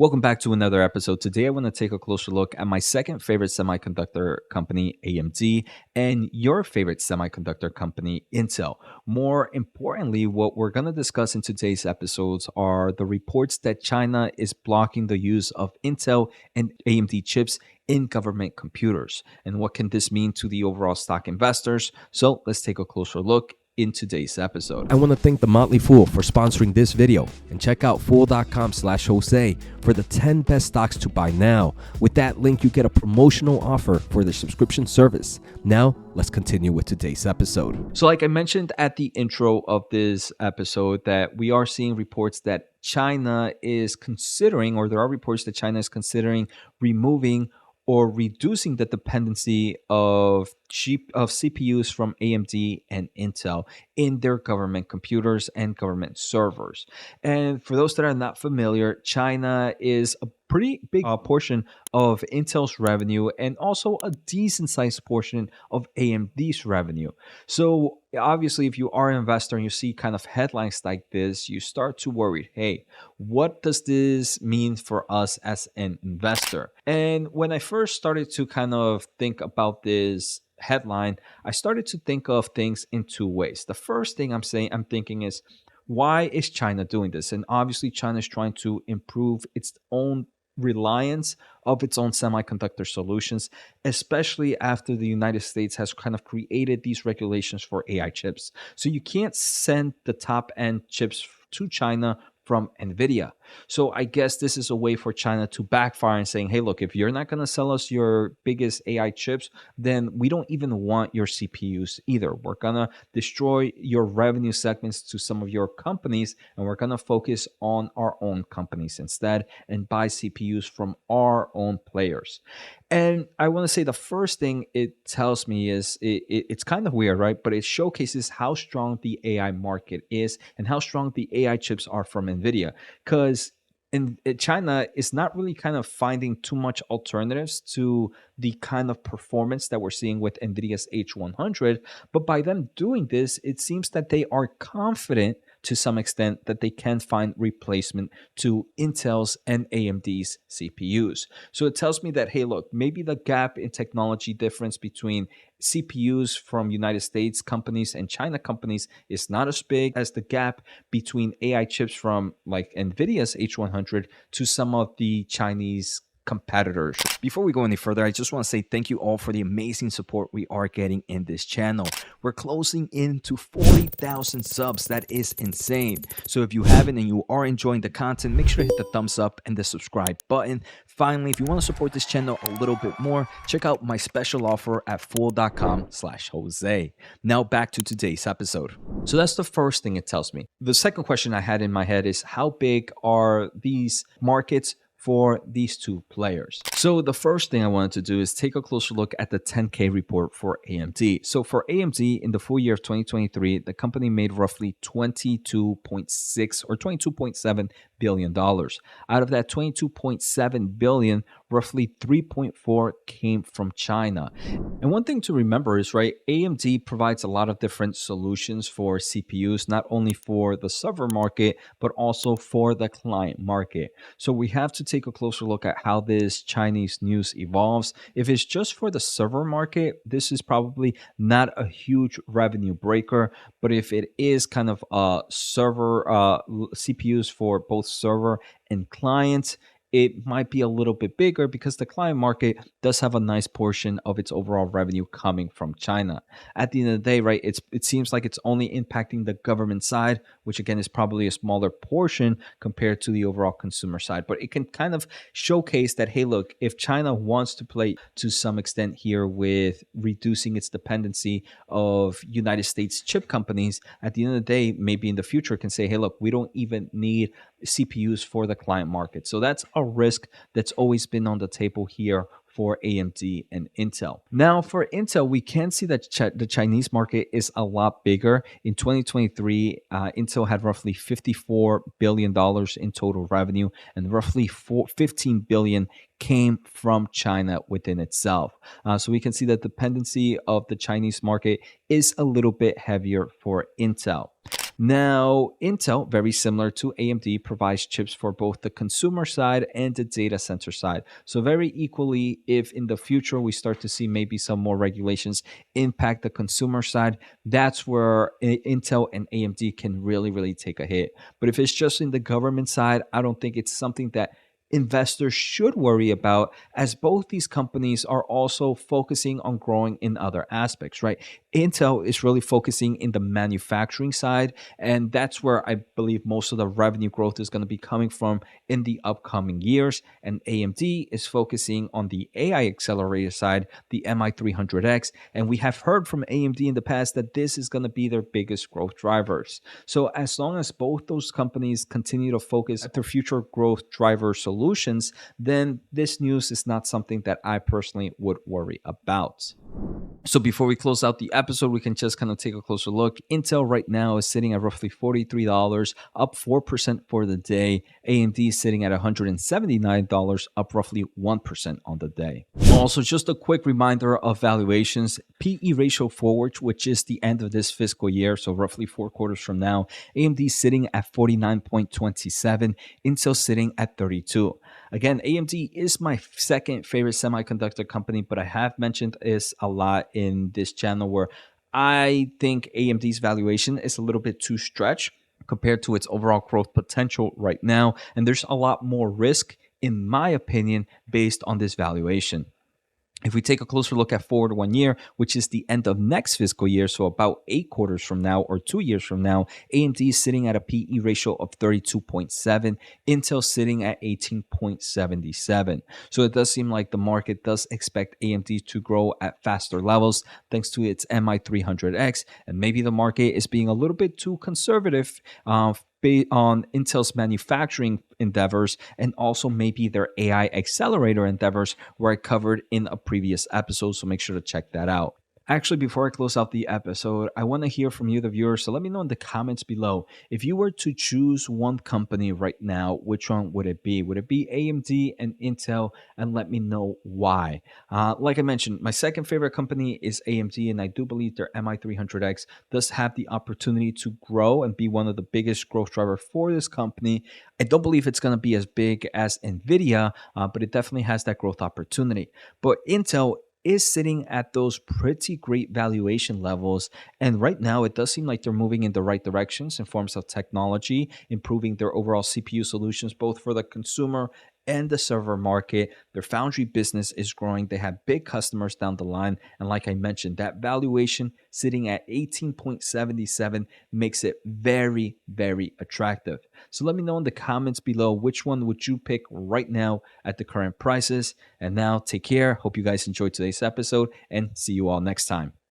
Welcome back to another episode. Today, I want to take a closer look at my second favorite semiconductor company, AMD, and your favorite semiconductor company, Intel. More importantly, what we're going to discuss in today's episodes are the reports that China is blocking the use of Intel and AMD chips in government computers. And what can this mean to the overall stock investors? So let's take a closer look in today's episode. I want to thank The Motley Fool for sponsoring this video, and check out fool.com/Jose for the 10 best stocks to buy now. With that link, you get a promotional offer for the subscription service. Now, let's continue with today's episode. So like I mentioned at the intro of this episode, that we are seeing reports that China is considering, or there are reports that China is considering removing or reducing the dependency of CPUs from AMD and Intel in their government computers and government servers. And for those that are not familiar, China is a pretty big portion of Intel's revenue and also a decent sized portion of AMD's revenue. So obviously, if you are an investor and you see kind of headlines like this, you start to worry, hey, what does this mean for us as an investor? And when I first started to kind of think about this headline, I started to think of things in two ways. The first thing I'm thinking is, why is China doing this? And obviously, China is trying to improve its own reliance of its own semiconductor solutions, especially after the United States has kind of created these regulations for AI chips. So you can't send the top end chips to China from NVIDIA. So I guess this is a way for China to backfire and saying, hey, look, if you're not going to sell us your biggest AI chips, then we don't even want your CPUs either. We're going to destroy your revenue segments to some of your companies, and we're going to focus on our own companies instead and buy CPUs from our own players. And I want to say the first thing it tells me is it's kind of weird, right? But it showcases how strong the AI market is and how strong the AI chips are from NVIDIA. Because in China is not really kind of finding too much alternatives to the kind of performance that we're seeing with NVIDIA's H100. But by them doing this, it seems that they are confident to some extent that they can find replacement to Intel's and AMD's CPUs. So it tells me that, hey, look, maybe the gap in technology difference between CPUs from United States companies and China companies is not as big as the gap between AI chips from like NVIDIA's H100 to some of the Chinese competitors. Before we go any further, I just want to say thank you all for the amazing support we are getting in this channel. We're closing into 40,000 subs. That is insane. So if you haven't and you are enjoying the content, make sure to hit the thumbs up and the subscribe button. Finally, if you want to support this channel a little bit more, check out my special offer at fool.com/Jose. Now back to today's episode. So that's the first thing it tells me. The second question I had in my head is, how big are these markets for these two players? So the first thing I wanted to do is take a closer look at the 10K report for AMD. So for AMD in the full year of 2023, the company made roughly 22.6 or $22.7 billion. Out of that 22.7 billion, roughly 3.4 came from China. And one thing to remember is, right, AMD provides a lot of different solutions for CPUs, not only for the server market, but also for the client market. So we have to take a closer look at how this Chinese news evolves. If it's just for the server market, this is probably not a huge revenue breaker. But if it is kind of server CPUs for both server and client, it might be a little bit bigger because the client market does have a nice portion of its overall revenue coming from China. At the end of the day, right, it seems like it's only impacting the government side, which again is probably a smaller portion compared to the overall consumer side. But it can kind of showcase that, hey, look, if China wants to play to some extent here with reducing its dependency of United States chip companies, at the end of the day, maybe in the future can say, hey, look, we don't even need CPUs for the client market. So that's a risk that's always been on the table here for AMD and Intel. Now for Intel, we can see that the Chinese market is a lot bigger. In 2023, Intel had roughly $54 billion in total revenue, and roughly 15 billion came from China within itself. So we can see that dependency of the Chinese market is a little bit heavier for Intel. Now, Intel, very similar to AMD, provides chips for both the consumer side and the data center side. So, very equally, if in the future we start to see maybe some more regulations impact the consumer side, that's where Intel and AMD can really take a hit. But if it's just in the government side, I don't think it's something that investors should worry about, as both these companies are also focusing on growing in other aspects, right? Intel is really focusing in the manufacturing side, and that's where I believe most of the revenue growth is going to be coming from in the upcoming years. And AMD is focusing on the AI accelerator side, the MI300X, and we have heard from AMD in the past that this is going to be their biggest growth drivers. So as long as both those companies continue to focus at their future growth driver solutions, then this news is not something that I personally would worry about. So before we close out the episode, we can just kind of take a closer look. Intel right now is sitting at roughly $43, up 4% for the day. AMD is sitting at $179, up roughly 1% on the day. Also, just a quick reminder of valuations. PE ratio forward, which is the end of this fiscal year, so roughly 4 quarters from now, AMD sitting at 49.27, Intel sitting at 32. Again, AMD is my second favorite semiconductor company, but I have mentioned this a lot in this channel where I think AMD's valuation is a little bit too stretched compared to its overall growth potential right now. And there's a lot more risk, in my opinion, based on this valuation. If we take a closer look at forward 1 year, which is the end of next fiscal year, so about 8 quarters from now or 2 years from now, AMD is sitting at a PE ratio of 32.7, Intel sitting at 18.77. So it does seem like the market does expect AMD to grow at faster levels thanks to its MI300X, and maybe the market is being a little bit too conservative on Intel's manufacturing endeavors and also maybe their AI accelerator endeavors, where I covered in a previous episode. So make sure to check that out. Actually, before I close out the episode, I want to hear from you, the viewers. So let me know in the comments below. If you were to choose one company right now, which one would it be? Would it be AMD and Intel? And let me know why. Like I mentioned, my second favorite company is AMD, and I do believe their MI300X does have the opportunity to grow and be one of the biggest growth drivers for this company. I don't believe it's going to be as big as NVIDIA, but it definitely has that growth opportunity. But Intel is sitting at those pretty great valuation levels. And right now, it does seem like they're moving in the right directions in forms of technology, improving their overall CPU solutions, both for the consumer and the server market. Their foundry business is growing. They have big customers down the line. And like I mentioned, that valuation sitting at 18.77 makes it very attractive. So let me know in the comments below, which one would you pick right now at the current prices. And now take care. Hope you guys enjoyed today's episode and see you all next time.